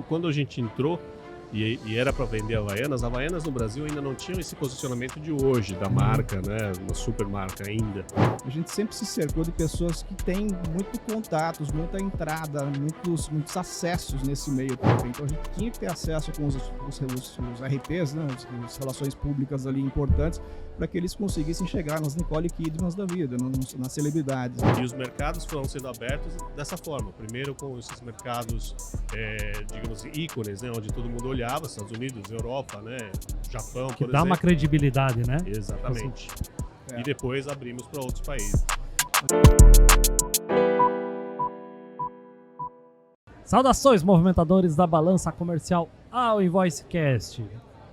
quando a gente entrou e era para vender Havaianas no Brasil ainda não tinham esse posicionamento de hoje, da marca, né? Uma super marca ainda. A gente sempre se cercou de pessoas que têm muitos contatos, muita entrada, muitos acessos nesse meio também. Então a gente tinha que ter acesso com os RPs, né? As relações públicas ali importantes, para que eles conseguissem chegar nas Nicole Kidmans da vida, nas celebridades. E os mercados foram sendo abertos dessa forma. Primeiro com esses mercados, digamos assim, ícones, né? Onde todo mundo olhava, Estados Unidos, Europa, né? Japão, que dá uma credibilidade, né? Exatamente. E depois abrimos para outros países. Saudações, movimentadores da balança comercial ao InvoiceCast.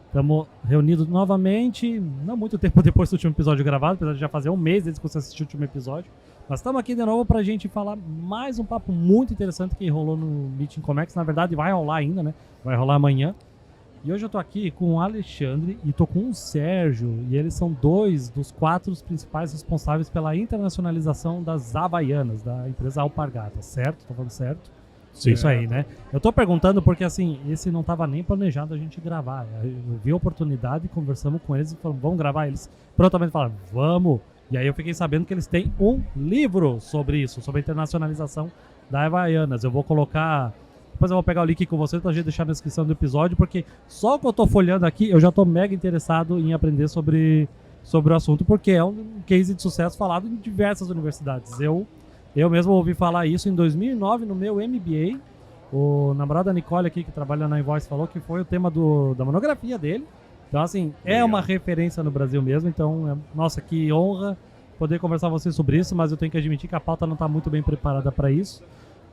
Estamos reunidos novamente, não muito tempo depois do último episódio gravado, apesar de já fazer um mês desde que você assistiu o último episódio. Mas estamos aqui de novo para a gente falar mais um papo muito interessante que rolou no Meeting Comex. Na verdade, vai rolar ainda, né? Vai rolar amanhã. E hoje eu tô aqui com o Alexandre e tô com o Sérgio. E eles são 2 dos 4 principais responsáveis pela internacionalização das Havaianas, da empresa Alpargatas, certo? Tô falando certo? Sim. Isso aí, né? Eu tô perguntando porque, assim, esse não tava nem planejado a gente gravar. Eu vi a oportunidade, conversamos com eles e falamos, vamos gravar? Eles prontamente falaram, vamos! E aí eu fiquei sabendo que eles têm um livro sobre isso, sobre a internacionalização da Havaianas. Eu vou colocar... Depois eu vou pegar o link com vocês pra gente deixar na descrição do episódio, porque só que eu tô folhando aqui, eu já tô mega interessado em aprender sobre o assunto, porque é um case de sucesso falado em diversas universidades. Eu mesmo ouvi falar isso em 2009 no meu MBA. O namorado da Nicole aqui, que trabalha na Invoice, falou que foi o tema da monografia dele. Então, assim, é uma referência no Brasil mesmo. Então, nossa, que honra poder conversar com vocês sobre isso, mas eu tenho que admitir que a pauta não está muito bem preparada para isso.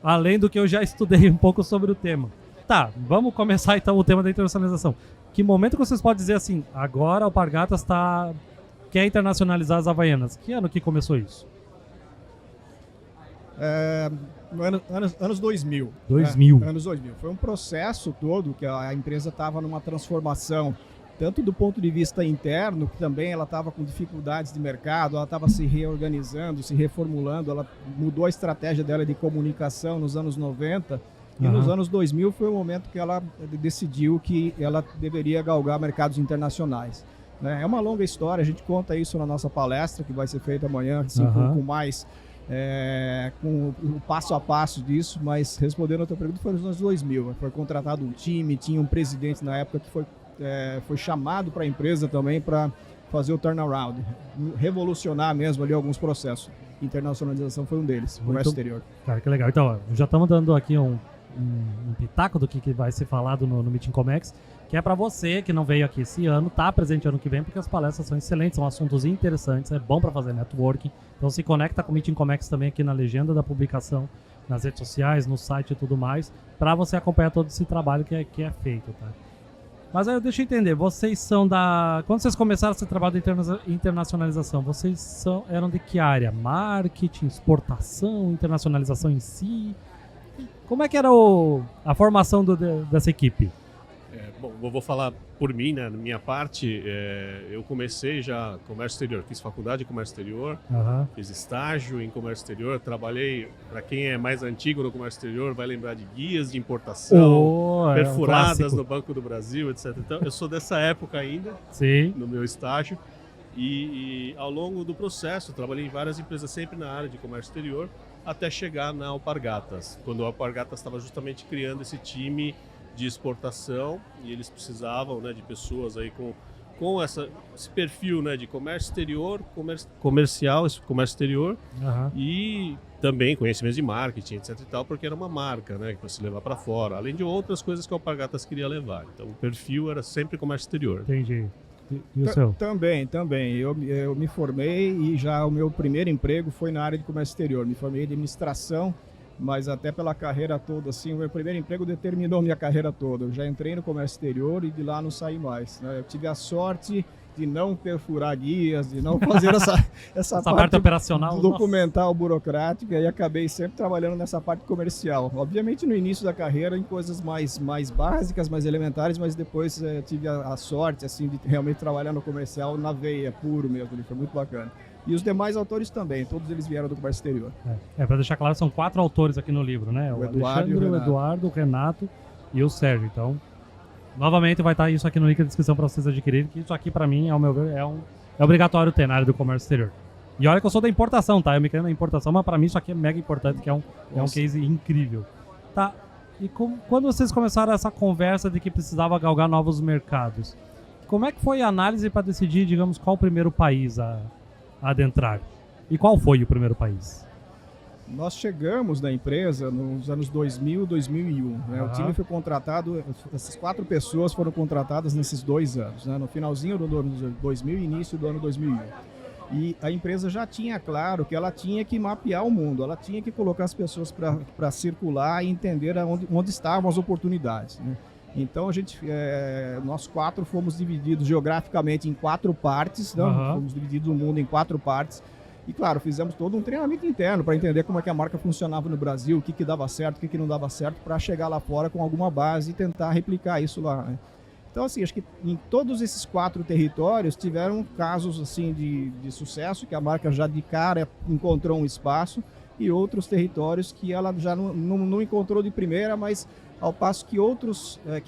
Além do que eu já estudei um pouco sobre o tema. Tá, vamos começar então o tema da internacionalização. Que momento que vocês podem dizer assim, agora o Alpargatas quer internacionalizar as Havaianas? Que ano que começou isso? Anos 2000. 2000. Anos 2000. Foi um processo todo que a empresa estava numa transformação, tanto do ponto de vista interno, que também ela estava com dificuldades de mercado, ela estava se reorganizando, se reformulando, ela mudou a estratégia dela de comunicação nos anos 90, e nos anos 2000 foi o momento que ela decidiu que ela deveria galgar mercados internacionais. É uma longa história, a gente conta isso na nossa palestra, que vai ser feita amanhã, assim, com mais... com o passo a passo disso, mas respondendo a tua pergunta, foi nos anos 2000. Foi contratado um time, tinha um presidente na época que foi chamado para a empresa também para fazer o turnaround, revolucionar mesmo ali alguns processos. Internacionalização foi um deles, comércio exterior. Cara, que legal. Então, já estamos dando aqui um pitaco do que vai ser falado no Meeting Comex, que é para você que não veio aqui esse ano, tá presente ano que vem, porque as palestras são excelentes, são assuntos interessantes, é bom para fazer networking. Então se conecta com o Meeting Comex também aqui na legenda da publicação, nas redes sociais, no site e tudo mais, para você acompanhar todo esse trabalho que é feito, tá? Mas aí deixa eu entender, vocês são quando vocês começaram esse trabalho de internacionalização, vocês eram de que área? Marketing, exportação, internacionalização em si? Como é que era a formação dessa equipe? Bom, vou falar por mim, né? Na minha parte, eu comecei já comércio exterior, fiz faculdade de comércio exterior, fiz estágio em comércio exterior, trabalhei, para quem é mais antigo no comércio exterior, vai lembrar de guias de importação, perfuradas no Banco do Brasil, etc. Então, eu sou dessa época ainda, sim, no meu estágio, e ao longo do processo, trabalhei em várias empresas sempre na área de comércio exterior, até chegar na Alpargatas, quando a Alpargatas estava justamente criando esse time de exportação e eles precisavam, né, de pessoas aí com esse perfil, né, de comércio exterior, comercial, comércio exterior e também conhecimento de marketing, etc e tal, porque era uma marca, né, para se levar para fora, além de outras coisas que a Alpargatas queria levar. Então o perfil era sempre comércio exterior. Entendi. E o seu? Também. Eu me formei e já o meu primeiro emprego foi na área de comércio exterior. Me formei em administração, mas até pela carreira toda, assim, o meu primeiro emprego determinou minha carreira toda. Eu já entrei no comércio exterior e de lá não saí mais, né? Eu tive a sorte de não perfurar guias, de não fazer essa parte operacional documental, burocrática, e acabei sempre trabalhando nessa parte comercial. Obviamente no início da carreira em coisas mais básicas, mais elementares, mas depois tive a sorte assim, de realmente trabalhar no comercial na veia, puro mesmo, foi muito bacana. E os demais autores também, todos eles vieram do comércio exterior. Para deixar claro, são 4 autores aqui no livro, né? O Alexandre, o Eduardo, o Renato e o Sérgio. Então, novamente vai estar isso aqui no link da descrição para vocês adquirirem, que isso aqui para mim, ao meu ver, é obrigatório ter na área do comércio exterior. E olha que eu sou da importação, tá? Eu me criei na importação, mas para mim isso aqui é mega importante, que é um case incrível. Tá, e quando vocês começaram essa conversa de que precisava galgar novos mercados, como é que foi a análise para decidir, digamos, qual o primeiro país a adentrar? E qual foi o primeiro país? Nós chegamos na empresa nos anos 2000 e 2001. Né? O time foi contratado, essas 4 pessoas foram contratadas nesses 2 anos, né? No finalzinho do ano 2000 e início do ano 2001. E a empresa já tinha claro que ela tinha que mapear o mundo, ela tinha que colocar as pessoas para circular e entender onde estavam as oportunidades. Né? Então, nós 4 fomos divididos geograficamente em 4 partes, né? Fomos divididos o mundo em 4 partes. E, claro, fizemos todo um treinamento interno para entender como é que a marca funcionava no Brasil, o que dava certo, o que não dava certo, para chegar lá fora com alguma base e tentar replicar isso lá. Né? Então, assim, acho que em todos esses 4 territórios tiveram casos assim de sucesso, que a marca já de cara encontrou um espaço, e outros territórios que ela já não encontrou de primeira, mas ao passo que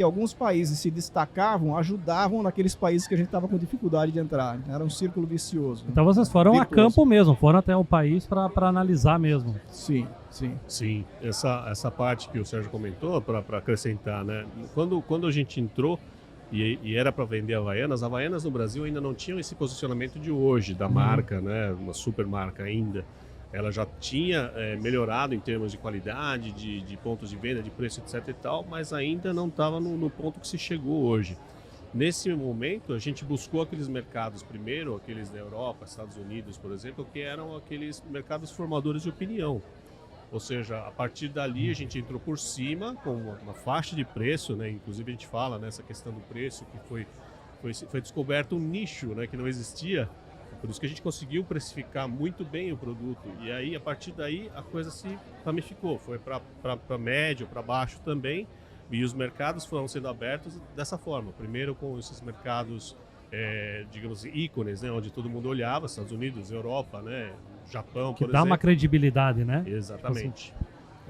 alguns países se destacavam, ajudavam naqueles países que a gente estava com dificuldade de entrar. Era um círculo vicioso. Então vocês foram a campo mesmo, foram até o país para analisar mesmo. Sim, sim. Sim, essa parte que o Sérgio comentou, para acrescentar, né? Quando a gente entrou e era para vender Havaianas no Brasil ainda não tinham esse posicionamento de hoje, da marca, né? Uma super marca ainda. Ela já tinha melhorado em termos de qualidade, de pontos de venda, de preço, etc e tal, mas ainda não estava no ponto que se chegou hoje. Nesse momento, a gente buscou aqueles mercados primeiro, aqueles da Europa, Estados Unidos, por exemplo, que eram aqueles mercados formadores de opinião. Ou seja, a partir dali a gente entrou por cima com uma faixa de preço, né? Inclusive a gente fala nessa questão do preço, que foi descoberto um nicho, né, que não existia. Por isso que a gente conseguiu precificar muito bem o produto. E aí, a partir daí, a coisa se ramificou. Foi para médio, para baixo também. E os mercados foram sendo abertos dessa forma. Primeiro com esses mercados, digamos, ícones, né? Onde todo mundo olhava, Estados Unidos, Europa, né? Japão, por exemplo. Que dá uma credibilidade, né? Exatamente.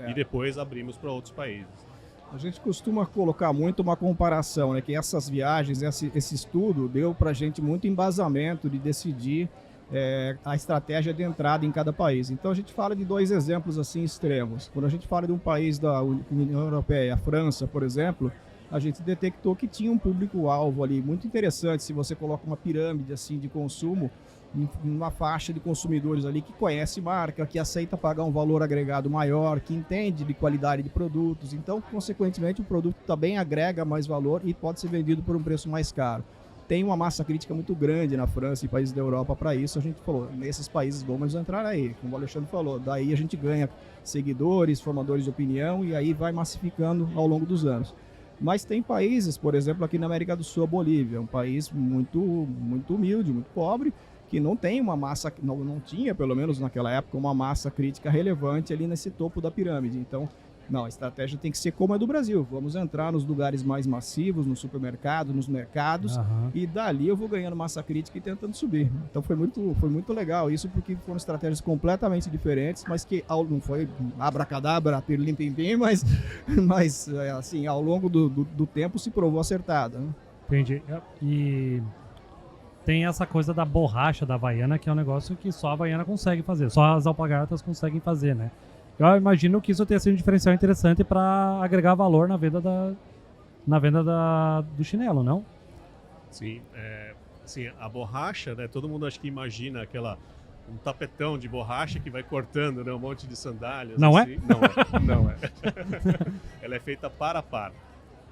E depois abrimos para outros países. A gente costuma colocar muito uma comparação, né? Que essas viagens, esse estudo deu para a gente muito embasamento de decidir a estratégia de entrada em cada país. Então a gente fala de 2 exemplos assim extremos. Quando a gente fala de um país da União Europeia, a França, por exemplo, a gente detectou que tinha um público-alvo ali muito interessante. Se você coloca uma pirâmide assim de consumo, uma faixa de consumidores ali que conhece marca, que aceita pagar um valor agregado maior, que entende de qualidade de produtos. Então, consequentemente, o produto também agrega mais valor e pode ser vendido por um preço mais caro. Tem uma massa crítica muito grande na França e países da Europa para isso. A gente falou, nesses países vamos entrar aí, como o Alexandre falou. Daí a gente ganha seguidores, formadores de opinião e aí vai massificando ao longo dos anos. Mas tem países, por exemplo, aqui na América do Sul, a Bolívia, um país muito humilde, muito pobre, que não tem uma massa, não tinha, pelo menos naquela época, uma massa crítica relevante ali nesse topo da pirâmide. Então, não, a estratégia tem que ser como a do Brasil. Vamos entrar nos lugares mais massivos, no supermercado, nos mercados, e dali eu vou ganhando massa crítica e tentando subir. Então foi muito legal isso, porque foram estratégias completamente diferentes, mas que não foi abracadabra, pirlim-pim-pim, mas assim, ao longo do tempo se provou acertada. Né? Entendi. E tem essa coisa da borracha da Havaiana, que é um negócio que só a Havaiana consegue fazer, só as alpargatas conseguem fazer, né? Eu imagino que isso tenha sido um diferencial interessante para agregar valor na venda do chinelo, não? Sim, assim, a borracha, né? Todo mundo acho que imagina um tapetão de borracha que vai cortando, né, um monte de sandálias. Não assim. é? Não é. Ela é feita par a par.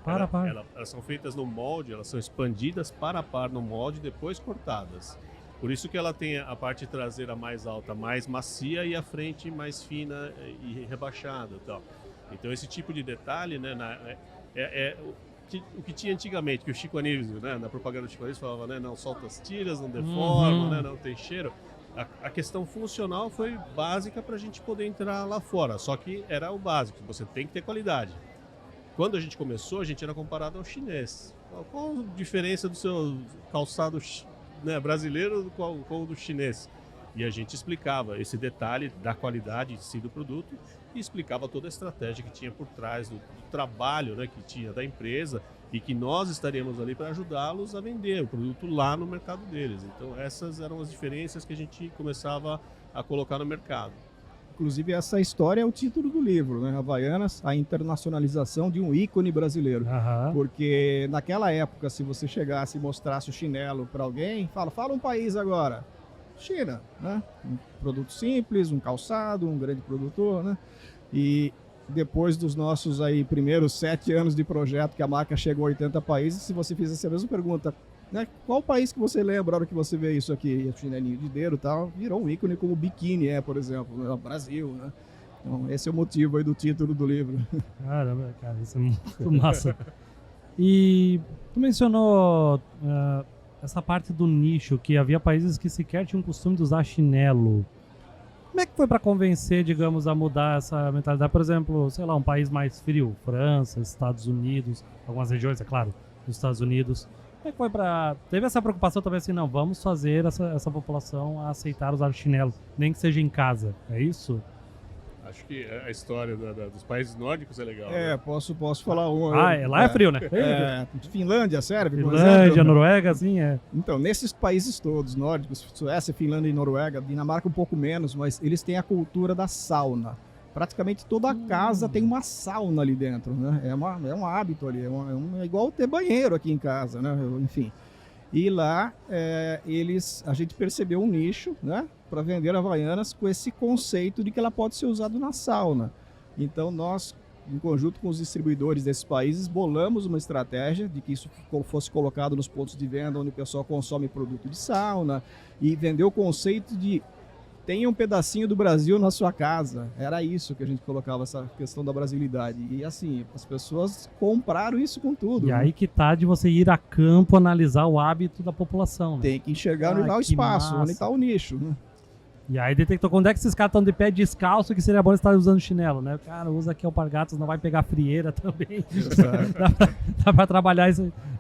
Par. Elas são feitas no molde, elas são expandidas par a par no molde e depois cortadas. Por isso que ela tem a parte traseira mais alta, mais macia e a frente mais fina e rebaixada. Então esse tipo de detalhe, né, o que tinha antigamente, que o Chico Anísio, né, na propaganda do Chico Anísio falava, né, não solta as tiras, não deforma, né, não tem cheiro. A questão funcional foi básica para a gente poder entrar lá fora, só que era o básico, você tem que ter qualidade. Quando a gente começou, a gente era comparado ao chinês. Qual a diferença do seu calçado, né, brasileiro com o do chinês? E a gente explicava esse detalhe da qualidade em si do produto e explicava toda a estratégia que tinha por trás do trabalho, né, que tinha da empresa e que nós estaríamos ali para ajudá-los a vender o produto lá no mercado deles. Então essas eram as diferenças que a gente começava a colocar no mercado. Inclusive, essa história é o título do livro, né? Havaianas, a internacionalização de um ícone brasileiro. Aham. Porque naquela época, se você chegasse e mostrasse o chinelo para alguém, fala um país agora. China, né? Um produto simples, um calçado, um grande produtor, né? E depois dos nossos aí primeiros 7 anos de projeto, que a marca chegou a 80 países, se você fizesse a mesma pergunta, né? Qual país que você lembra a hora que você vê isso aqui? E o chinelinho de dedo e tal, virou um ícone como o biquíni por exemplo, no Brasil, né? Então, esse é o motivo aí do título do livro. Caramba, cara, isso é muito massa. E tu mencionou essa parte do nicho, que havia países que sequer tinham o costume de usar chinelo. Como é que foi para convencer, digamos, a mudar essa mentalidade? Por exemplo, sei lá, um país mais frio, França, Estados Unidos, algumas regiões, é claro, dos Estados Unidos. Como é que foi para... Teve essa preocupação também assim, não, vamos fazer essa população a aceitar usar chinelo, nem que seja em casa, é isso? Acho que a história dos países nórdicos é legal. É, né? posso falar um. Lá é frio, né? Finlândia, serve? por Finlândia, exemplo? Noruega, assim, é. Então, nesses países todos, nórdicos, Suécia, Finlândia e Noruega, Dinamarca um pouco menos, mas eles têm a cultura da sauna. Praticamente toda a casa tem uma sauna ali dentro, né? É um hábito ali, é igual ter banheiro aqui em casa, né? Enfim. E lá a gente percebeu um nicho, né, para vender Havaianas com esse conceito de que ela pode ser usada na sauna. Então nós, em conjunto com os distribuidores desses países, bolamos uma estratégia de que isso fosse colocado nos pontos de venda onde o pessoal consome produto de sauna e vendeu o conceito de tenha um pedacinho do Brasil na sua casa. Era isso que a gente colocava, essa questão da brasilidade. E assim, as pessoas compraram isso com tudo. E né? aí que tá de você ir a campo analisar o hábito da população, né? Tem que enxergar onde está o que espaço, massa. onde está o nicho. Né? E aí detectou quando é que esses caras estão de pé descalço que seria bom estar usando chinelo, né? O cara usa aqui alpargatas, não vai pegar frieira também. Dá pra trabalhar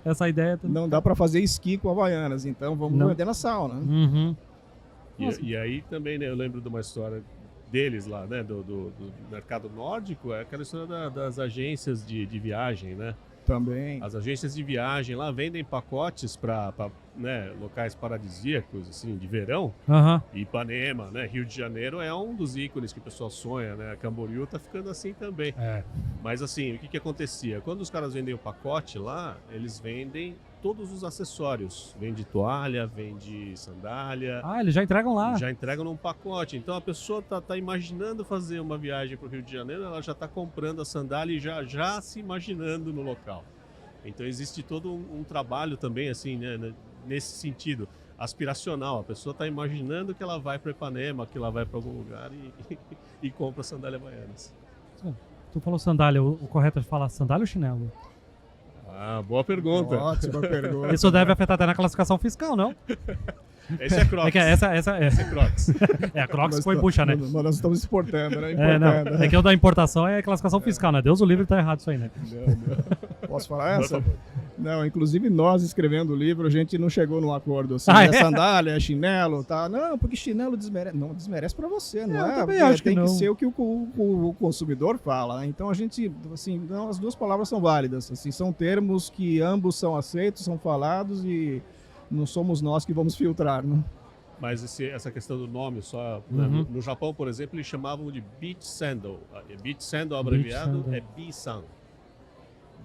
essa ideia também. Não dá para fazer esqui com Havaianas, então vamos vender na sauna. Né? Uhum. E aí também, né, eu lembro de uma história deles lá, né, do mercado nórdico, é aquela história das agências de viagem, né? Também. As agências de viagem lá vendem pacotes para né, locais paradisíacos, assim, de verão. Aham. Ipanema, né? Rio de Janeiro é um dos ícones que o pessoal sonha, né? Camboriú tá ficando assim também. É. Mas assim, o que acontecia? Quando os caras vendem o pacote lá, eles vendem todos os acessórios. Vende toalha, vende sandália. Ah, eles já entregam lá. Já entregam num pacote. Então a pessoa tá imaginando fazer uma viagem para o Rio de Janeiro, ela já está comprando a sandália e já se imaginando no local. Então existe todo um trabalho também, assim, né, nesse sentido, aspiracional. A pessoa está imaginando que ela vai para Ipanema, que ela vai para algum lugar e compra sandália Havaianas. Tu falou sandália, o correto é falar sandália ou chinelo? Ah, boa pergunta. Ótima pergunta. Isso deve afetar até na classificação fiscal, não? Esse é Crocs. É que essa Esse é Crocs. a Crocs Nós foi bucha, né? Nós estamos exportando, né? É, não. Importando. É que o da importação é classificação fiscal, né? Deus o livre, tá errado isso aí, né? Não. Posso falar Por essa? favor. Não, inclusive nós escrevendo o livro, a gente não chegou num acordo assim, Ah, é é? sandália, é chinelo, tá? Não, porque chinelo desmerece. Não, desmerece pra você, não Eu é? também Porque acho que tem não. que ser o que o consumidor fala, né? Então a gente, assim, não, as duas palavras são válidas, assim, são termos que ambos são aceitos, são falados e não somos nós que vamos filtrar, né? Mas essa questão do nome, só Uhum. no Japão, por exemplo, eles chamavam de beach sandal. Beach sandal abreviado sandal. é Bi-san.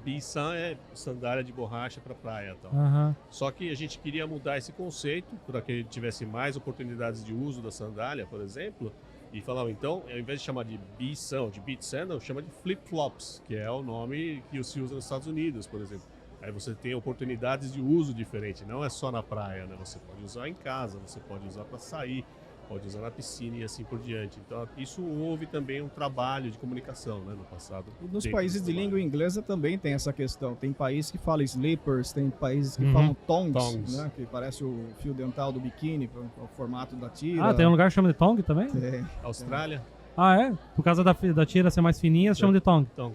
Bi-san é sandália de borracha para praia e tal. Aham. Só que a gente queria mudar esse conceito para que ele tivesse mais oportunidades de uso da sandália, por exemplo, e falava, então, ao invés de chamar de Bi-san, de beach sandal, chama de flip-flops, que é o nome que se usa nos Estados Unidos, por exemplo. Aí você tem oportunidades de uso diferente, não é só na praia, né? Você pode usar em casa, você pode usar para sair, pode usar na piscina e assim por diante. Então, isso houve também um trabalho de comunicação, né, no passado. E nos dentro países desse de trabalho. língua inglesa também tem essa questão. Tem países que falam slippers, tem países que Uhum. falam tongs, Tongs. né? Que parece o fio dental do biquíni, o formato da tira. Ah, tem um lugar que chama de tong também? Tem. Austrália, Ah, é? Por causa da tira ser mais fininha, chama de tong. então,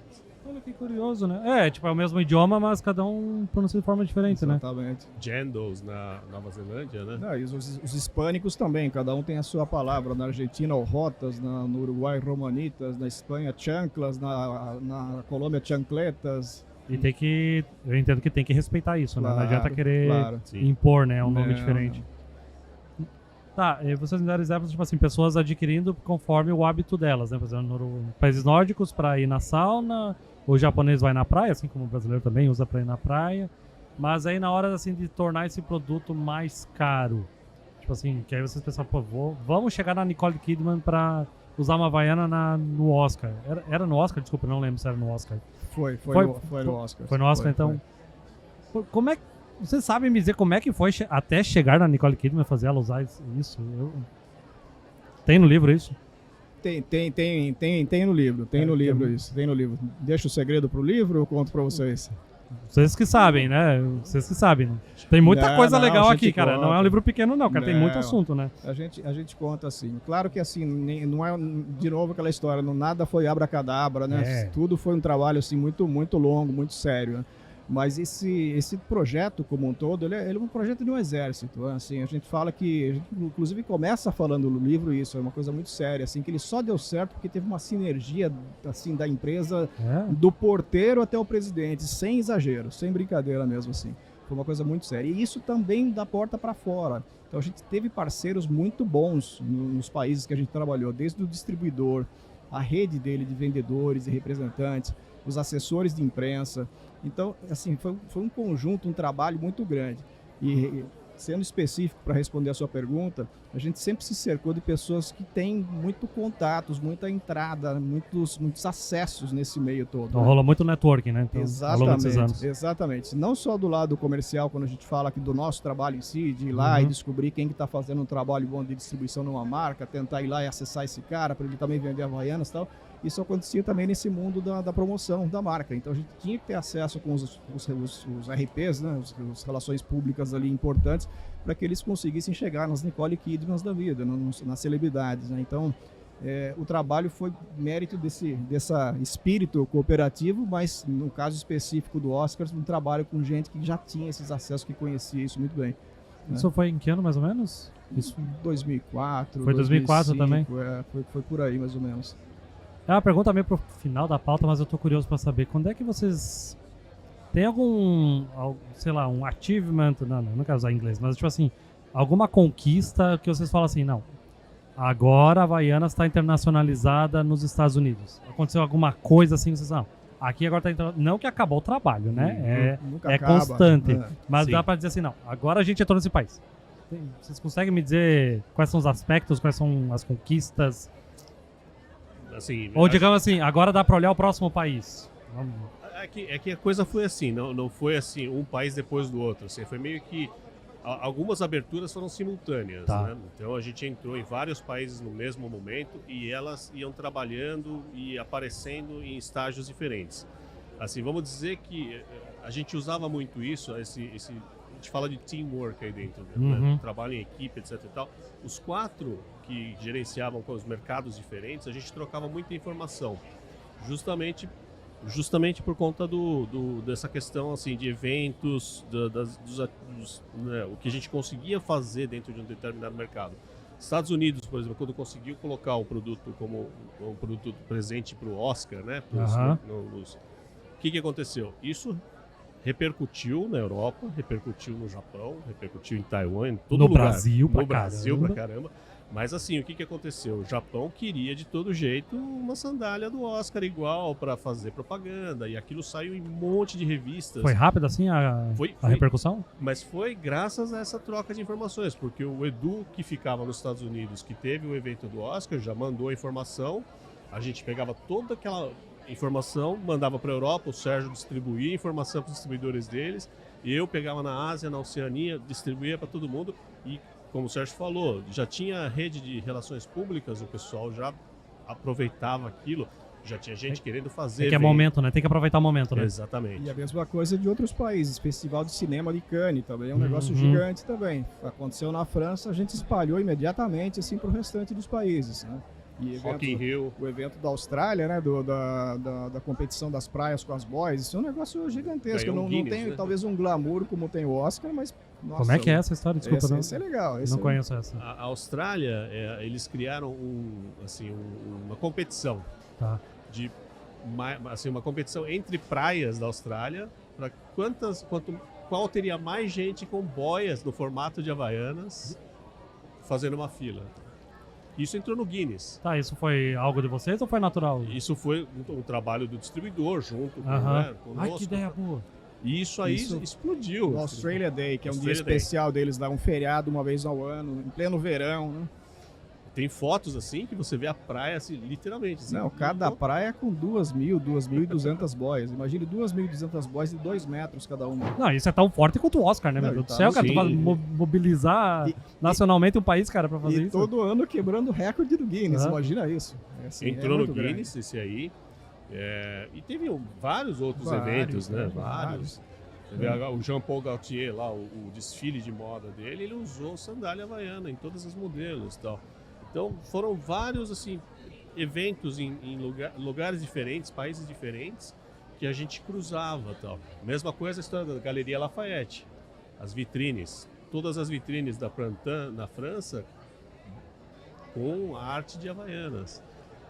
que curioso, né? Tipo, é o mesmo idioma, mas cada um pronuncia de forma diferente, né? Exatamente. Jandals na Nova Zelândia, né? Não, e os hispânicos também, cada um tem a sua palavra. Na Argentina, rotas, no Uruguai, romanitas, na Espanha, chanclas, na Colômbia, chancletas. E eu entendo que tem que respeitar isso, né? Não adianta querer Sim. impor, né? Um nome Não, diferente. Tá, e vocês me deram exemplos, tipo assim, pessoas adquirindo conforme o hábito delas, né? Por exemplo, nos países nórdicos para ir na sauna, o japonês vai na praia, assim como o brasileiro também usa para ir na praia. Mas aí na hora, assim, de tornar esse produto mais caro, tipo assim, que aí vocês pensam, pô, vamos chegar na Nicole Kidman para usar uma Havaiana no Oscar. Era no Oscar? Desculpa, não lembro se era no Oscar. Foi no Oscar. Foi no Oscar, então. Como é que... Vocês sabem me dizer como é que foi até chegar na Nicole Kidman fazer ela usar isso? Tem no livro isso? Tem no livro. Tem no livro isso. Tem no livro. Deixa o segredo pro livro ou eu conto pra vocês? Vocês que sabem, né? Vocês que sabem. Né? Tem muita coisa legal aqui, cara. Conta. Não é um livro pequeno, não, cara. Tem muito assunto, né? A gente conta assim. Claro que assim, não é de novo aquela história, nada foi abracadabra, né? Tudo foi um trabalho assim muito, muito longo, muito sério, né? Mas esse projeto como um todo, ele é um projeto de um exército. Assim, a gente fala que, a gente, inclusive começa falando no livro isso, é uma coisa muito séria, assim, que ele só deu certo porque teve uma sinergia assim, da empresa, do porteiro até o presidente, sem exagero, sem brincadeira mesmo assim. Foi uma coisa muito séria. E isso também da porta para fora. Então a gente teve parceiros muito bons nos países que a gente trabalhou, desde o distribuidor, a rede dele de vendedores e representantes, os assessores de imprensa. Então, assim, foi um conjunto, um trabalho muito grande. E sendo específico para responder a sua pergunta, a gente sempre se cercou de pessoas que têm muito contatos, muita entrada, muitos acessos nesse meio todo. Então rola muito networking, né? Então, exatamente. Não só do lado comercial, quando a gente fala aqui do nosso trabalho em si, de ir lá e descobrir quem que está fazendo um trabalho bom de distribuição numa marca, tentar ir lá e acessar esse cara para ele também vender Havaianas e tal. Isso acontecia também nesse mundo da promoção da marca. Então a gente tinha que ter acesso com os RPs, né, as relações públicas ali importantes, para que eles conseguissem chegar nas Nicole Kidmans da vida, nas celebridades. Né? Então o trabalho foi mérito desse espírito cooperativo, mas no caso específico do Oscar, um trabalho com gente que já tinha esses acessos, que conhecia isso muito bem. Isso foi em que ano mais ou menos? Isso em 2004. Foi 2004 também? Foi por aí mais ou menos. É uma pergunta meio pro final da pauta, mas eu tô curioso pra saber. Quando é que vocês... Tem algum, sei lá, um achievement... Não quero usar inglês, mas tipo assim, alguma conquista que vocês falam assim, não, agora a Havaianas está internacionalizada nos Estados Unidos. Aconteceu alguma coisa assim, vocês não, aqui agora tá... Não que acabou o trabalho, né? É constante. Mas sim, dá pra dizer assim, não, agora a gente entrou nesse país. Vocês conseguem me dizer quais são os aspectos, quais são as conquistas... Assim, ou digamos assim, agora dá para olhar o próximo país. É que a coisa foi assim, não foi assim, um país depois do outro. Assim, foi meio que algumas aberturas foram simultâneas. Tá. Né? Então a gente entrou em vários países no mesmo momento e elas iam trabalhando e aparecendo em estágios diferentes. Assim, vamos dizer que a gente usava muito isso, a gente fala de teamwork aí dentro, né? Trabalho em equipe, etc e tal. Os 4 que gerenciavam com os mercados diferentes, a gente trocava muita informação, justamente por conta dessa questão assim, de eventos, né, o que a gente conseguia fazer dentro de um determinado mercado. Estados Unidos, por exemplo, quando conseguiu colocar o produto como um produto presente para o Oscar, né, o que aconteceu? Isso repercutiu na Europa, repercutiu no Japão, repercutiu em Taiwan, em todo lugar. No Brasil pra caramba. Mas assim, o que aconteceu? O Japão queria de todo jeito uma sandália do Oscar igual para fazer propaganda, e aquilo saiu em um monte de revistas. Foi rápido assim a repercussão? Mas foi graças a essa troca de informações, porque o Edu, que ficava nos Estados Unidos, que teve o evento do Oscar, já mandou a informação, a gente pegava toda aquela informação, mandava para a Europa, o Sérgio distribuía a informação para os distribuidores deles, e eu pegava na Ásia, na Oceania, distribuía para todo mundo, e como o Sérgio falou, já tinha rede de relações públicas, o pessoal já aproveitava aquilo, já tinha gente querendo fazer. Que é momento, né? Tem que aproveitar o momento, né? Exatamente. E a mesma coisa de outros países, Festival de Cinema de Cannes também é um negócio gigante também. Aconteceu na França, a gente espalhou imediatamente assim para o restante dos países, né? E Rock in Rio. o evento da Austrália, né, da competição das praias com as boys, isso é um negócio gigantesco. Ganhou um Não Guinness, tem né? talvez um glamour como tem o Oscar, mas nossa, Como é que é essa história? Desculpa, não, esse é legal. não conheço essa. A Austrália, eles criaram uma competição Tá. de uma competição entre praias da Austrália para qual teria mais gente com boias no formato de Havaianas fazendo uma fila. Isso entrou no Guinness. Tá, isso foi algo de vocês ou foi natural? Isso foi um trabalho do distribuidor junto com, Aham. né, conosco. Ai, que ideia boa. E isso aí Isso explodiu. No Australia Day, que é um dia Australia Day. especial deles, dá um feriado uma vez ao ano, em pleno verão, né? Tem fotos assim que você vê a praia assim, literalmente. Assim, Não, cada praia com 2.200 boias. Imagine 2.200 boias de 2 metros cada uma. Não, isso é tão forte quanto o Oscar, né, Não, meu Deus do tá céu, cara? Tu sim. vai mobilizar E- nacionalmente um país, cara, pra fazer E isso. todo ano quebrando o recorde do Guinness, Aham. imagina isso. É assim, Entrou no muito grande. Guinness esse aí. E teve vários outros Vários, eventos, né? vários. O Jean-Paul Gaultier lá, o desfile de moda dele, ele usou sandália havaiana em todos os modelos e tal. Então foram vários assim eventos em lugares diferentes, países diferentes, que a gente cruzava tal. Mesma coisa a história da Galeria Lafayette, as vitrines, todas as vitrines da Printemps na França com a arte de havaianas.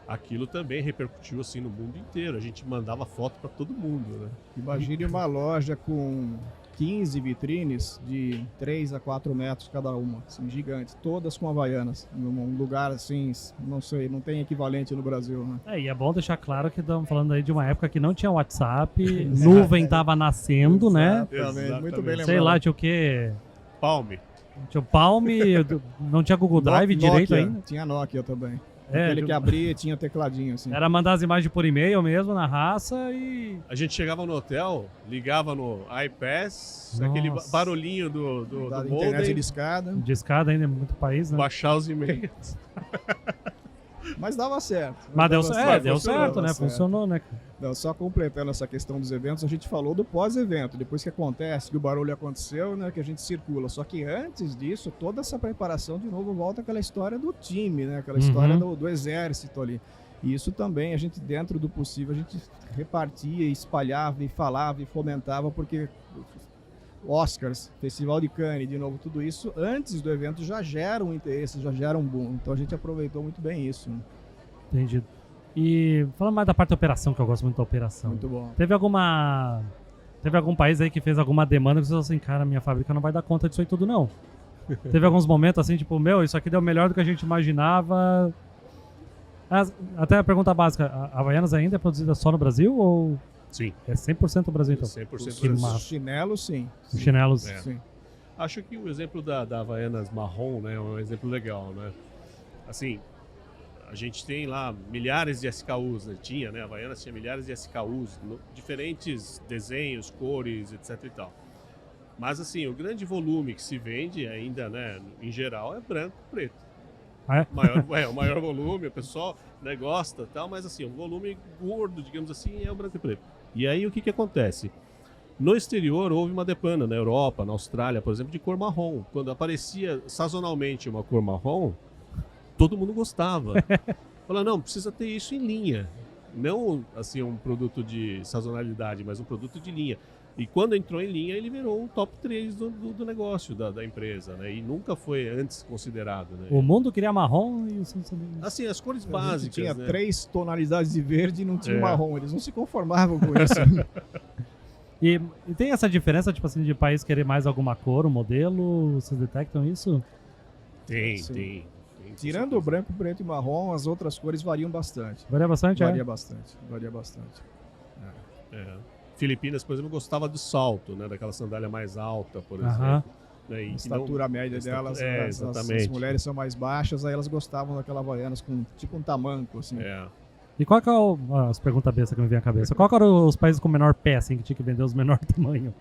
Aquilo também repercutiu assim no mundo inteiro. A gente mandava foto para todo mundo, né? Imagine uma loja com 15 vitrines de 3 a 4 metros cada uma, assim, gigantes, todas com havaianas, num lugar assim, não sei, não tem equivalente no Brasil, né? E é bom deixar claro que estamos falando aí de uma época que não tinha WhatsApp, nuvem tava nascendo, né? Exatamente, muito bem lembrado. Sei lá, tinha o quê? Palme. Tinha o Palm, não tinha Google Drive direito Nokia, ainda. Tinha Nokia também. É, Aquele tipo- que abria e tinha tecladinho, assim. Era mandar as imagens por e-mail mesmo, na raça, e... A gente chegava no hotel, ligava no iPass, Nossa. aquele barulhinho do Da internet modem, de escada. De escada ainda em muito país, né? baixar os e-mails. Mas dava certo. Mas deu, Dava deu funcionou, certo, né? dava certo. Funcionou, né? Não, só completando essa questão dos eventos, a gente falou do pós-evento, depois que acontece, que o barulho aconteceu, né, que a gente circula. Só que antes disso, toda essa preparação, de novo, volta àquela história do time, né, aquela história do exército ali. E isso também, a gente, dentro do possível, a gente repartia, espalhava e falava e fomentava, porque Oscars, Festival de Cannes, de novo, tudo isso, antes do evento já gera um interesse, já gera um boom. Então a gente aproveitou muito bem isso. Né? Entendido. E falando mais da parte da operação, que eu gosto muito da operação. Muito bom. Teve algum país aí que fez alguma demanda que você falou assim, cara, minha fábrica não vai dar conta disso aí tudo, não. Teve alguns momentos assim, tipo, meu, isso aqui deu melhor do que a gente imaginava. Até a pergunta básica, a Havaianas ainda é produzida só no Brasil ou Sim, é 100% no Brasil, então? 100% Que Brasil. massa. Os chinelos, sim. Os chinelos. É. Sim. Acho que o exemplo da Havaianas marrom, né, é um exemplo legal, né? Assim, a gente tem lá milhares de SKUs, né? A Havaianas tinha milhares de SKUs, diferentes desenhos, cores, etc e tal. Mas assim, o grande volume que se vende ainda, né, em geral, é branco e preto. Ah, é? O maior volume, o pessoal, né, gosta e tal, mas assim, o volume gordo, digamos assim, é o branco e preto. E aí o que acontece? No exterior houve uma demanda, na Europa, na Austrália, por exemplo, de cor marrom. Quando aparecia sazonalmente uma cor marrom, todo mundo gostava. Fala, não, precisa ter isso em linha. Não assim um produto de sazonalidade, mas um produto de linha. E quando entrou em linha, ele virou um top 3 do negócio da empresa, né? E nunca foi antes considerado, né? O mundo queria marrom e o Assim, as cores A gente básicas, tinha né? 3 tonalidades de verde e não tinha É. marrom. Eles não se conformavam com isso. E tem essa diferença, tipo assim, de país querer mais alguma cor, um modelo? Vocês detectam isso? Tem. Tirando o branco, preto e marrom, as outras cores variam bastante. Varia bastante, Varia bastante. Varia bastante. É. Filipinas, por exemplo, gostava do salto, né? Daquela sandália mais alta, por Aham. exemplo. Né? E A estatura média estatura- delas, é, as exatamente. mulheres são mais baixas, aí elas gostavam daquela Havaianas com tipo um tamanco, assim. É. E qual que é as perguntas bestas que me vem à cabeça? Qual que eram os países com menor pé, assim, que tinha que vender os menor tamanho?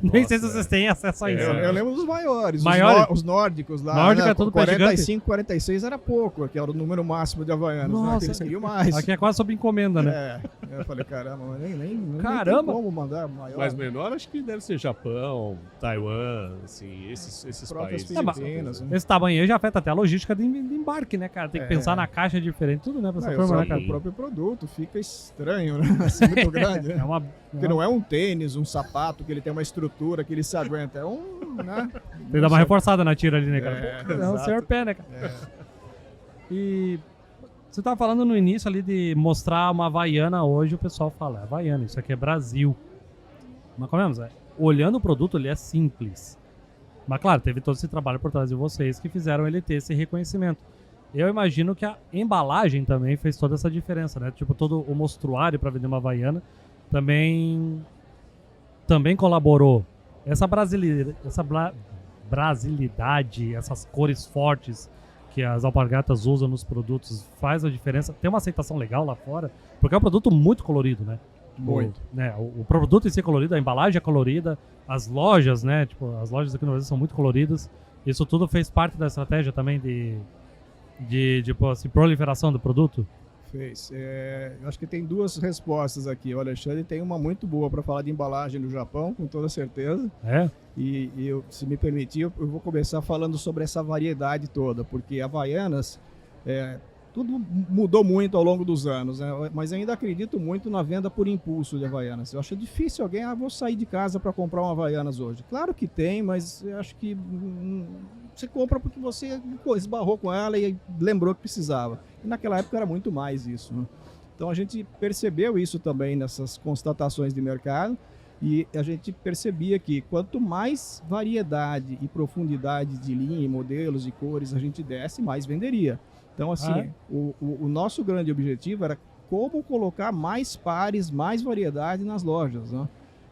Nem nossa, sei se vocês têm acesso a isso. Eu lembro dos maiores, Maiores? Os nórdicos lá. Nórdico né? é tudo pé gigante. 45, 46 era pouco, que era o número máximo de Havaianas. Né? Nossa. Que eles queriam mais. Aqui é quase sob encomenda, né? Eu falei, caramba, mas nem Caramba! tem como mandar maior. Mas menor acho que deve ser Japão, Taiwan, assim, esses Próprias países. Filipinas, né? Esse tamanho aí já afeta até a logística de embarque, né, cara? Tem que pensar na caixa diferente, tudo, né? Pra essa forma, né, cara? O próprio produto fica estranho, né? Assim, muito grande, né? Porque não é um tênis, um sapato, que ele tem uma estrutura, que ele se aguenta. É né? Tem que dar uma reforçada na tira ali, né, cara? É, Não, o exato. senhor pé, né, cara? E você tava falando no início ali de mostrar uma Havaiana hoje, o pessoal fala, Havaiana, isso aqui é Brasil. Mas como é? Olhando o produto, ele é simples. Mas claro, teve todo esse trabalho por trás de vocês que fizeram ele ter esse reconhecimento. Eu imagino que a embalagem também fez toda essa diferença, né? Tipo, todo o mostruário para vender uma Havaiana também colaborou. Essa brasilidade, essas cores fortes que as alpargatas usam nos produtos faz a diferença. Tem uma aceitação legal lá fora, porque é um produto muito colorido, né? Muito. O produto em si é colorido, a embalagem é colorida, as lojas, né? Tipo, as lojas aqui no Brasil são muito coloridas. Isso tudo fez parte da estratégia também de tipo, assim, proliferação do produto? Fez. Eu acho que tem duas respostas aqui. O Alexandre tem uma muito boa para falar de embalagem no Japão, com toda certeza. É? E eu, se me permitir, eu vou começar falando sobre essa variedade toda, porque Havaianas, tudo mudou muito ao longo dos anos, né? Mas ainda acredito muito na venda por impulso de Havaianas. Eu acho difícil alguém, vou sair de casa para comprar uma Havaianas hoje. Claro que tem, mas eu acho que você compra porque você esbarrou com ela e lembrou que precisava. E naquela época era muito mais isso, né? Então a gente percebeu isso também nessas constatações de mercado. E a gente percebia que quanto mais variedade e profundidade de linha, modelos e cores a gente desse, mais venderia. Então, assim, o nosso grande objetivo era como colocar mais pares, mais variedade nas lojas, né?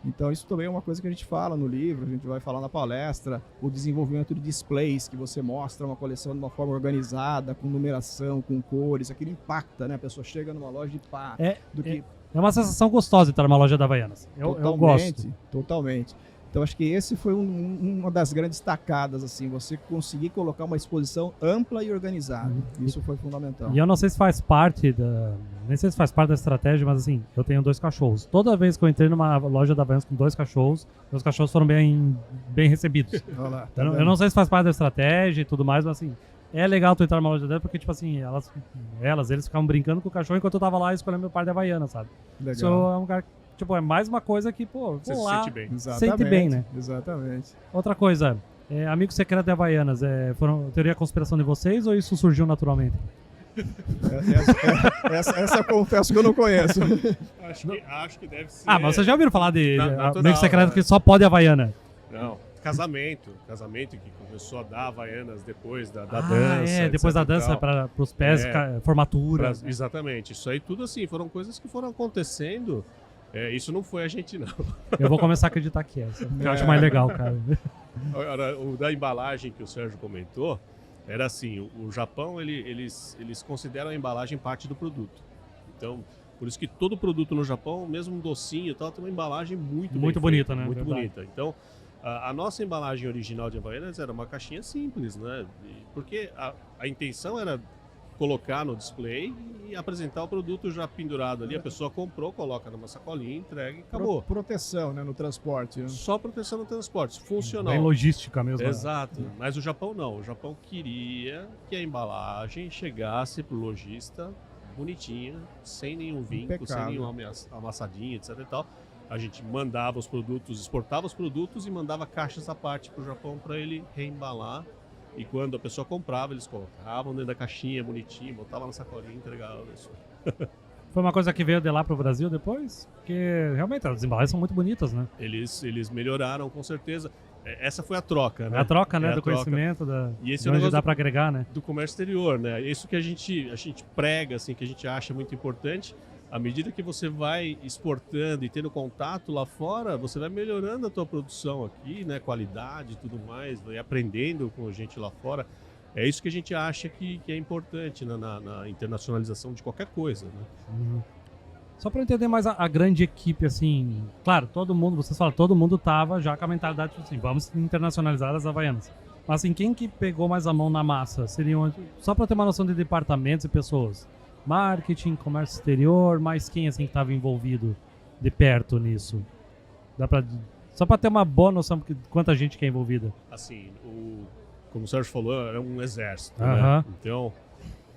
Então, isso também é uma coisa que a gente fala no livro, a gente vai falar na palestra, o desenvolvimento de displays, que você mostra uma coleção de uma forma organizada, com numeração, com cores, aquilo impacta, né? A pessoa chega numa loja e pá. É uma sensação gostosa estar numa loja da Havaianas. Eu gosto. Totalmente. Então, acho que esse foi uma das grandes tacadas, assim, você conseguir colocar uma exposição ampla e organizada. Isso foi fundamental. E eu não sei se faz parte nem sei se faz parte da estratégia, mas assim, eu tenho 2 cachorros. Toda vez que eu entrei numa loja da Havaianas com 2 cachorros, meus cachorros foram bem recebidos. Olha lá, eu não sei se faz parte da estratégia e tudo mais, mas assim, é legal tu entrar numa loja dela, porque, tipo assim, eles ficavam brincando com o cachorro enquanto eu tava lá escolhendo meu par de Havaiana, sabe? Legal. Isso é um cara, tipo, é mais uma coisa que, pô, Você vou se lá, sente bem. sente bem, né? Exatamente. Outra coisa, amigo secreto de Havaianas, foram teoria da conspiração de vocês ou isso surgiu naturalmente? Essa eu confesso que eu não conheço. Acho que deve ser. Mas vocês já ouviram falar de natural, amigo secreto né? que só pode Havaiana? Não, casamento que começou a dar Havaianas depois da dança. Depois da etc e dança tal. para os pés, formatura. Exatamente, isso aí tudo assim, foram coisas que foram acontecendo. Isso não foi a gente, não. Eu vou começar a acreditar que eu acho mais legal, cara. Agora, o da embalagem que o Sérgio comentou, era assim, o Japão, eles consideram a embalagem parte do produto. Então, por isso que todo produto no Japão, mesmo um docinho e tal, tem uma embalagem muito bem bonita, feita, né? Muito Verdade. bonita. Então, a nossa embalagem original de Havaianas era uma caixinha simples, né? Porque a intenção era colocar no display e apresentar o produto já pendurado ali. A pessoa comprou, coloca numa sacolinha, entrega e acabou. Proteção, né, no transporte. Né? Só proteção no transporte, funcional. Bem logística mesmo. Exato, mas o Japão não. O Japão queria que a embalagem chegasse pro lojista bonitinha, sem nenhum vinco, Impecável. sem nenhum amassadinho, etc e tal. A gente mandava os produtos, exportava os produtos e mandava caixas à parte pro Japão para ele reembalar. E quando a pessoa comprava, eles colocavam dentro da caixinha, bonitinho, botavam na sacolinha e entregavam isso. Foi uma coisa que veio de lá pro Brasil depois? Porque realmente as embalagens são muito bonitas, né? Eles melhoraram com certeza. Essa foi a troca, né? É a troca, né? É a do troca. conhecimento, E esse de é o onde negócio dá pra agregar, né? do comércio exterior, né? Isso que a gente prega, assim, que a gente acha muito importante. À medida que você vai exportando e tendo contato lá fora, você vai melhorando a tua produção aqui, né? Qualidade e tudo mais, vai aprendendo com a gente lá fora. É isso que a gente acha que é importante na internacionalização de qualquer coisa, né? Só para entender mais a grande equipe, assim, claro, todo mundo tava já com a mentalidade, tipo assim, vamos internacionalizar as Havaianas. Mas assim, quem que pegou mais a mão na massa? Seriam, só para ter uma noção de departamentos e pessoas, marketing, comércio exterior, mais quem assim que estava envolvido de perto nisso? Só para ter uma boa noção de quanta gente que é envolvida. Assim, como o Sérgio falou, era um exército, Aham. né? Então,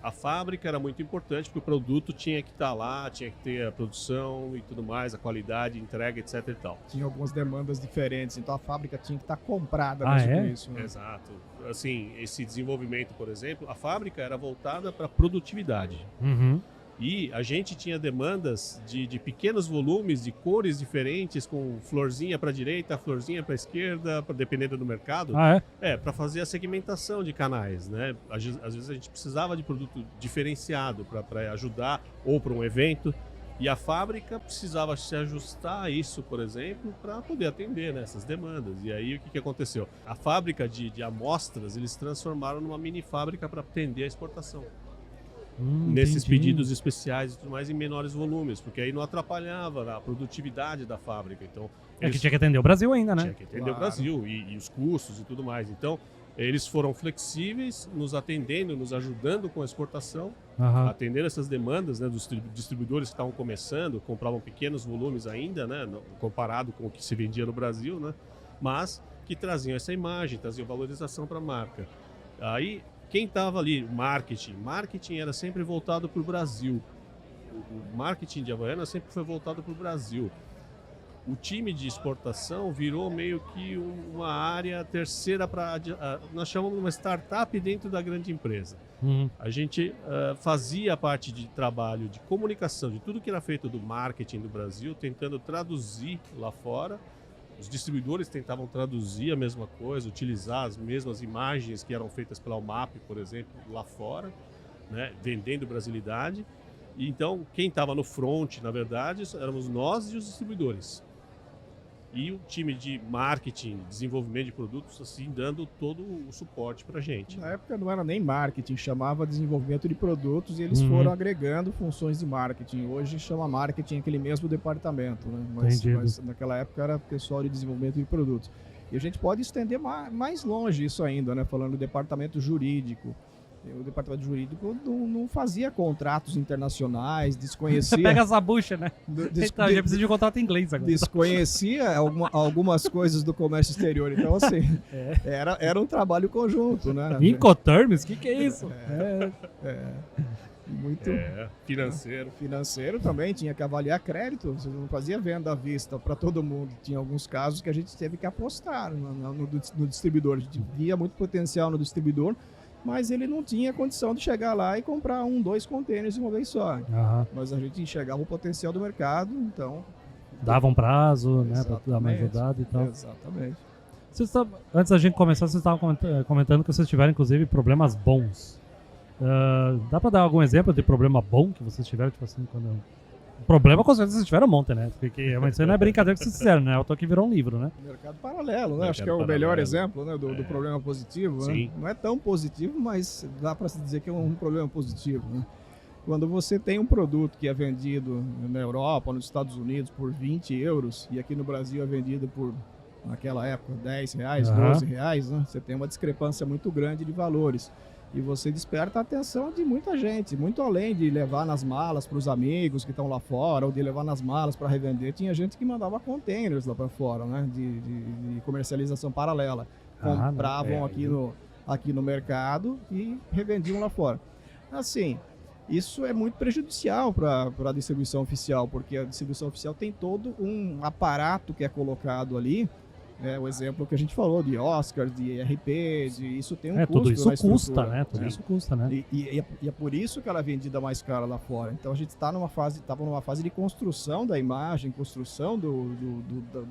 a fábrica era muito importante porque o produto tinha que estar lá, tinha que ter a produção e tudo mais, a qualidade, entrega, etc e tal. Tinha algumas demandas diferentes, então a fábrica tinha que estar comprada Ah, mesmo é? com isso. Né? Exato. Assim, esse desenvolvimento, por exemplo, a fábrica era voltada para produtividade. Uhum. E a gente tinha demandas de pequenos volumes, de cores diferentes, com florzinha para a direita, florzinha para a esquerda, dependendo do mercado. Ah, é? Para fazer a segmentação de canais, né? Às vezes a gente precisava de produto diferenciado para ajudar ou para um evento. E a fábrica precisava se ajustar a isso, por exemplo, para poder atender, né, essas demandas. E aí o que aconteceu? A fábrica de amostras, eles transformaram numa mini fábrica para atender a exportação. Nesses Entendi. pedidos especiais e tudo mais em menores volumes, porque aí não atrapalhava a produtividade da fábrica. Então, É que tinha que atender o Brasil ainda, né? tinha que atender Claro. o Brasil e os custos e tudo mais. Então, eles foram flexíveis, nos atendendo, nos ajudando com a exportação, Aham. atendendo essas demandas, né, dos distribuidores que estavam começando, compravam pequenos volumes ainda, né, comparado com o que se vendia no Brasil, né, mas que traziam essa imagem, traziam valorização para a marca. Aí, quem estava ali, marketing era sempre voltado para o Brasil. O marketing de Havaiana sempre foi voltado para o Brasil. O time de exportação virou meio que uma área terceira nós chamamos de uma startup dentro da grande empresa. Uhum. A gente fazia a parte de trabalho de comunicação, de tudo que era feito do marketing do Brasil, tentando traduzir lá fora. Os distribuidores tentavam traduzir a mesma coisa, utilizar as mesmas imagens que eram feitas pela UMAP, por exemplo, lá fora, né, vendendo brasilidade. E então, quem estava no front, na verdade, éramos nós e os distribuidores. E o time de marketing, desenvolvimento de produtos, assim, dando todo o suporte para a gente. Na época não era nem marketing, chamava desenvolvimento de produtos e eles Uhum. foram agregando funções de marketing. Hoje chama marketing aquele mesmo departamento, né? Entendido. Mas naquela época era pessoal de desenvolvimento de produtos. E a gente pode estender mais longe isso ainda, né? Falando do departamento jurídico. O departamento jurídico não fazia contratos internacionais, Você desconhecia... pega essa bucha, né? des- Então, já precisa de um contrato em inglês agora. desconhecia algumas coisas do comércio exterior. Então, assim, era um trabalho conjunto, né? Incoterms? O que é isso? Muito Financeiro. financeiro também, tinha que avaliar crédito, você não fazia venda à vista para todo mundo. Tinha alguns casos que a gente teve que apostar no distribuidor. A gente via muito potencial no distribuidor, mas ele não tinha condição de chegar lá e comprar 2 contêineres de uma vez só. Aham. Mas a gente enxergava o potencial do mercado, então... Dava um prazo, né? Pra dar uma Exatamente. ajudada e tal. Exatamente. Antes da gente começar, vocês estavam comentando que vocês tiveram, inclusive, problemas bons. Dá pra dar algum exemplo de problema bom que vocês tiveram? Tipo assim, quando... Problema, com certeza, vocês tiveram um monte, né? Porque mas isso aí não é brincadeira que vocês fizeram, né? Eu tô aqui virou um livro, né? Mercado paralelo, né? Mercado Acho que é o paralelo. melhor exemplo, né, do problema positivo. Né? Sim. Não é tão positivo, mas dá para se dizer que é um problema positivo. Né? Quando você tem um produto que é vendido na Europa, nos Estados Unidos por 20 euros e aqui no Brasil é vendido por, naquela época, 10 reais, Aham. 12 reais, né? Você tem uma discrepância muito grande de valores. E você desperta a atenção de muita gente, muito além de levar nas malas para os amigos que estão lá fora, ou de levar nas malas para revender. Tinha gente que mandava containers lá para fora, né? De comercialização paralela. Ah, Compravam aqui no mercado e revendiam lá fora. Assim, isso é muito prejudicial para a distribuição oficial, porque a distribuição oficial tem todo um aparato que é colocado ali. O exemplo que a gente falou de Oscars, de RP, isso tem um custo. Tudo isso na custa, estrutura, né? Tudo isso custa, né? E é por isso que ela é vendida mais cara lá fora. Então a gente estava numa fase de construção da imagem, construção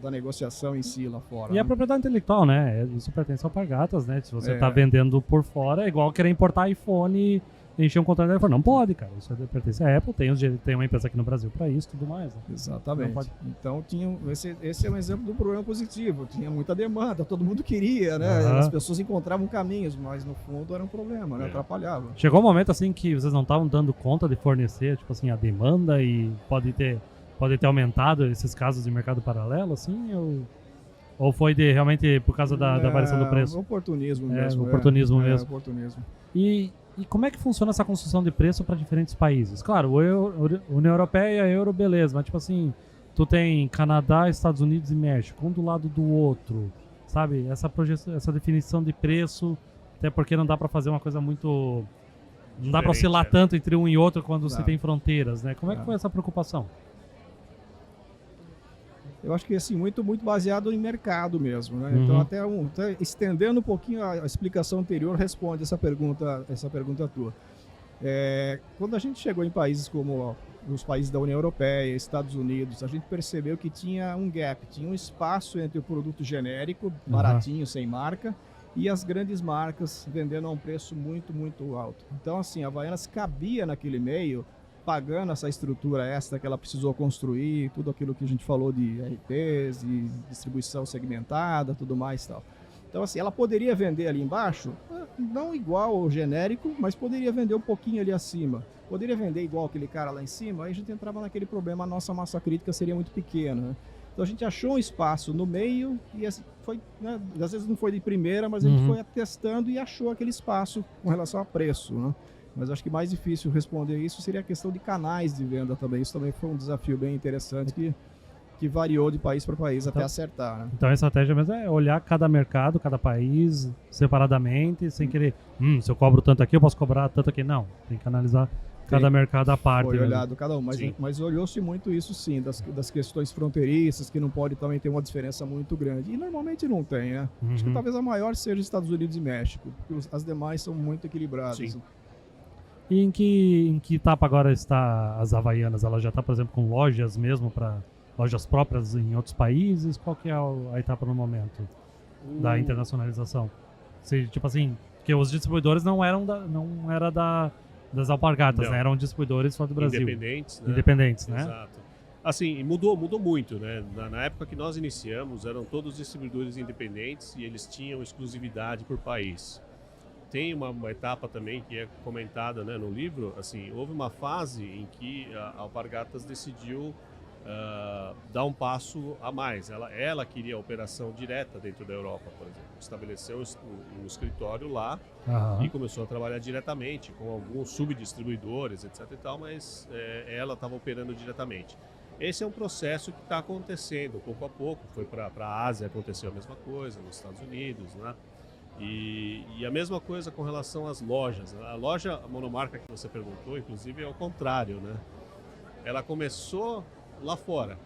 da negociação em si lá fora. E a né? propriedade intelectual, né? Isso pertence ao Alpargatas, né? Se você É. tá vendendo por fora, é igual querer importar iPhone encher um container e falar, não pode, cara, isso pertence à Apple, tem uma empresa aqui no Brasil para isso e tudo mais. Né? Exatamente. Então, esse é um exemplo do problema positivo. Tinha muita demanda, todo mundo queria, né? As pessoas encontravam caminhos, mas no fundo era um problema, né? Atrapalhava. Chegou um momento assim que vocês não estavam dando conta de fornecer, tipo assim, a demanda e pode ter aumentado esses casos de mercado paralelo, assim, ou foi realmente por causa da variação do preço? Oportunismo mesmo. Oportunismo mesmo. Oportunismo. E como é que funciona essa construção de preço para diferentes países? Claro, União Europeia, Euro, beleza, mas tipo assim, tu tem Canadá, Estados Unidos e México, um do lado do outro, sabe? Essa definição de preço, até porque não dá para fazer uma coisa muito... Não dá para oscilar tanto entre um e outro quando você tem fronteiras, né? Como é que foi essa preocupação? Eu acho que assim, muito baseado em mercado mesmo, né? Então até estendendo um pouquinho a explicação anterior, responde essa pergunta tua. Quando a gente chegou em países como os países da União Europeia, Estados Unidos, a gente percebeu que tinha um gap, tinha um espaço entre o produto genérico, baratinho, sem marca, e as grandes marcas vendendo a um preço muito, muito alto. Então assim, a Havaianas cabia naquele meio, pagando essa estrutura extra que ela precisou construir, tudo aquilo que a gente falou de RPs, de distribuição segmentada, tudo mais e tal. Então, assim, ela poderia vender ali embaixo, não igual ao genérico, mas poderia vender um pouquinho ali acima. Poderia vender igual aquele cara lá em cima, aí a gente entrava naquele problema, a nossa massa crítica seria muito pequena, né? Então a gente achou um espaço no meio e assim, foi, né, às vezes não foi de primeira, mas a gente foi testando e achou aquele espaço com relação a preço, né? Mas acho que mais difícil responder isso seria a questão de canais de venda também. Isso também foi um desafio bem interessante que variou de país para país até acertar. Né? Então a estratégia mesmo é olhar cada mercado, cada país separadamente, sem querer, se eu cobro tanto aqui, eu posso cobrar tanto aqui. Não, tem que analisar cada mercado à parte. Foi olhado cada um, mas olhou-se muito isso sim, das questões fronteiriças, que não pode também ter uma diferença muito grande. E normalmente não tem, né? Acho que talvez a maior seja Estados Unidos e México, porque as demais são muito equilibradas. Sim. E em que etapa agora está as Havaianas? Ela já está, por exemplo, com lojas mesmo, para lojas próprias em outros países? Qual que é a etapa no momento da internacionalização? Tipo assim, porque os distribuidores não eram das alpargatas, né? Eram distribuidores fora do Brasil. Independentes, né? Exato. Assim, mudou muito, né? Na época que nós iniciamos, eram todos distribuidores independentes e eles tinham exclusividade por país. Tem uma etapa também que é comentada, né, no livro, assim, houve uma fase em que a Alpargatas decidiu dar um passo a mais. Ela queria a operação direta dentro da Europa, por exemplo. Estabeleceu um escritório lá e começou a trabalhar diretamente com alguns subdistribuidores, etc. e tal, mas ela estava operando diretamente. Esse é um processo que está acontecendo pouco a pouco. Foi para a Ásia, aconteceu a mesma coisa, nos Estados Unidos, né? E a mesma coisa com relação às lojas. A loja monomarca que você perguntou, inclusive, é o contrário, né? Ela começou lá fora.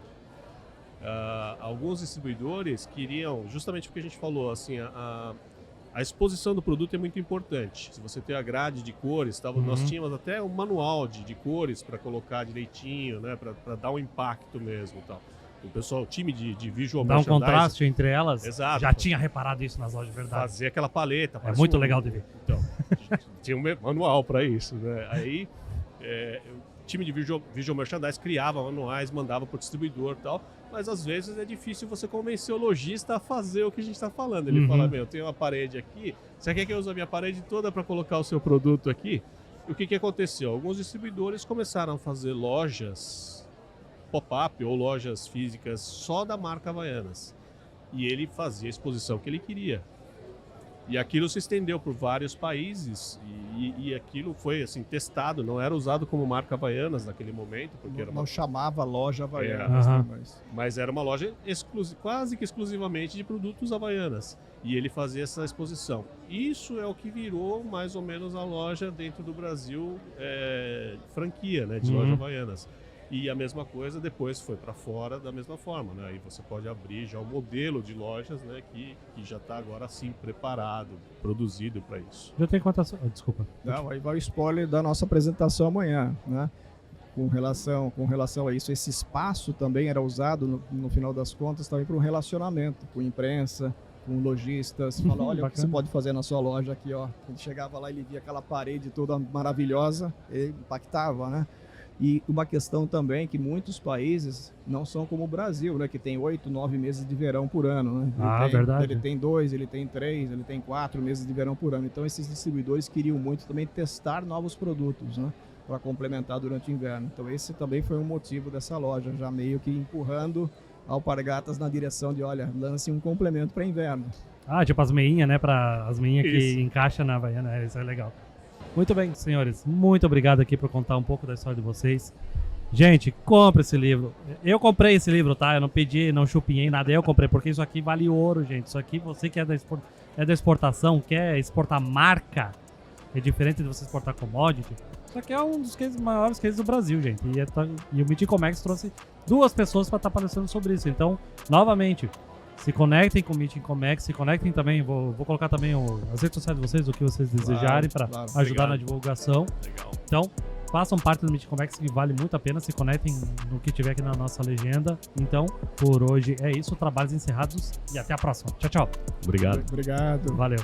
Alguns distribuidores queriam, justamente o que a gente falou, assim, a exposição do produto é muito importante. Se você tem a grade de cores, nós tínhamos até um manual de cores para colocar direitinho, né? Para dar um impacto mesmo, tal. O time de visual merchandising... Dá um contraste entre elas. Exato. Já tinha reparado isso nas lojas de verdade. Fazer aquela paleta. É muito legal de ver. Então, tinha um manual para isso, né? Aí, o time de visual merchandising criava manuais, mandava para o distribuidor e tal, mas às vezes é difícil você convencer o lojista a fazer o que a gente está falando. Ele fala, eu tenho uma parede aqui, você quer que eu use a minha parede toda para colocar o seu produto aqui? E o que aconteceu? Alguns distribuidores começaram a fazer lojas pop-up ou lojas físicas só da marca Havaianas. E ele fazia a exposição que ele queria. E aquilo se estendeu por vários países e aquilo foi assim testado, não era usado como marca Havaianas naquele momento, porque não chamava loja Havaianas, mas era uma loja quase que exclusivamente de produtos Havaianas. E ele fazia essa exposição. Isso é o que virou mais ou menos a loja dentro do Brasil, franquia, né, de loja Havaianas. E a mesma coisa depois foi para fora da mesma forma, né? Aí você pode abrir já o modelo de lojas, né? Que já está agora sim preparado, produzido para isso. Já tem quantas... Desculpa. Não, aí vai o spoiler da nossa apresentação amanhã, né? Com relação a isso, esse espaço também era usado no final das contas também para um relacionamento com imprensa, com lojistas, fala, olha o que você Bacana. pode fazer na sua loja aqui, ó. Ele chegava lá, ele via aquela parede toda maravilhosa, ele impactava, né? E uma questão também que muitos países não são como o Brasil, né? Que tem 8, 9 meses de verão por ano, né? Verdade. Ele tem 2, ele tem 3, ele tem 4 meses de verão por ano. Então esses distribuidores queriam muito também testar novos produtos, né? Para complementar durante o inverno. Então esse também foi um motivo dessa loja, já meio que empurrando a Alpargatas na direção de, olha, lance um complemento para inverno. Tipo as meinhas, né? As meinhas que Isso. encaixam na Havaiana, isso é legal. Muito bem, senhores, muito obrigado aqui por contar um pouco da história de vocês. Gente, compre esse livro. Eu comprei esse livro, tá? Eu não pedi, não chupinhei nada, eu comprei, porque isso aqui vale ouro, gente. Isso aqui, você que é da exportação, quer exportar marca, é diferente de você exportar commodity. Isso aqui é um dos maiores cases do Brasil, gente. E o Meeting Comex trouxe 2 pessoas para estar palestando sobre isso. Então, novamente, se conectem com o Meeting Comex, se conectem também, vou colocar também as redes sociais de vocês, o que vocês desejarem para claro. ajudar Obrigado. na divulgação. Legal. Então, façam parte do Meeting Comex, que vale muito a pena, se conectem no que tiver aqui na nossa legenda. Então, por hoje é isso, trabalhos encerrados e até a próxima. Tchau, tchau. Obrigado. Obrigado. Valeu.